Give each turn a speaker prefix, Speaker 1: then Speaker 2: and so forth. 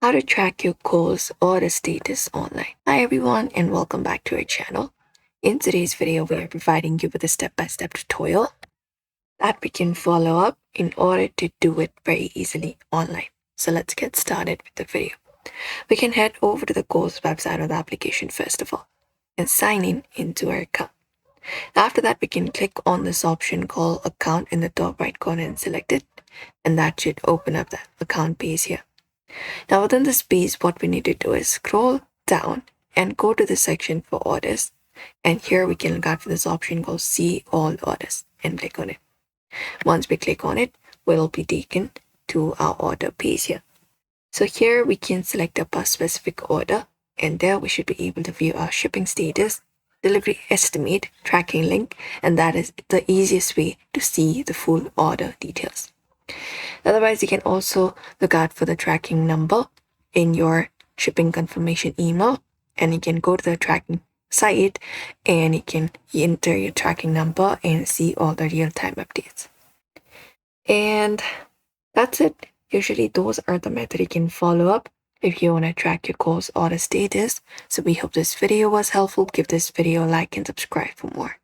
Speaker 1: How to track your Kohls order status online. Hi everyone and welcome back to our channel. In today's video, we are providing you with a step-by-step tutorial that we can follow up in order to do it very easily online. So let's get started with the video. We can head over to the Kohls website or the application first of all and sign in into our account. After that, we can click on this option called account in the top right corner and select it, and that should open up the account page here. Now within this page, what we need to do is scroll down and go to the section for orders. And here we can look out for this option called see all orders and click on it. Once we click on it, we'll be taken to our order page here. So here we can select up a specific order, and there we should be able to view our shipping status, delivery estimate, tracking link, and that is the easiest way to see the full order details. Otherwise, you can also look out for the tracking number in your shipping confirmation email, and you can go to the tracking site and you can enter your tracking number and see all the real-time updates. And that's it. Usually those are the methods you can follow up if you want to track your Kohls order status. So we hope this video was helpful. Give this video a like and subscribe for more.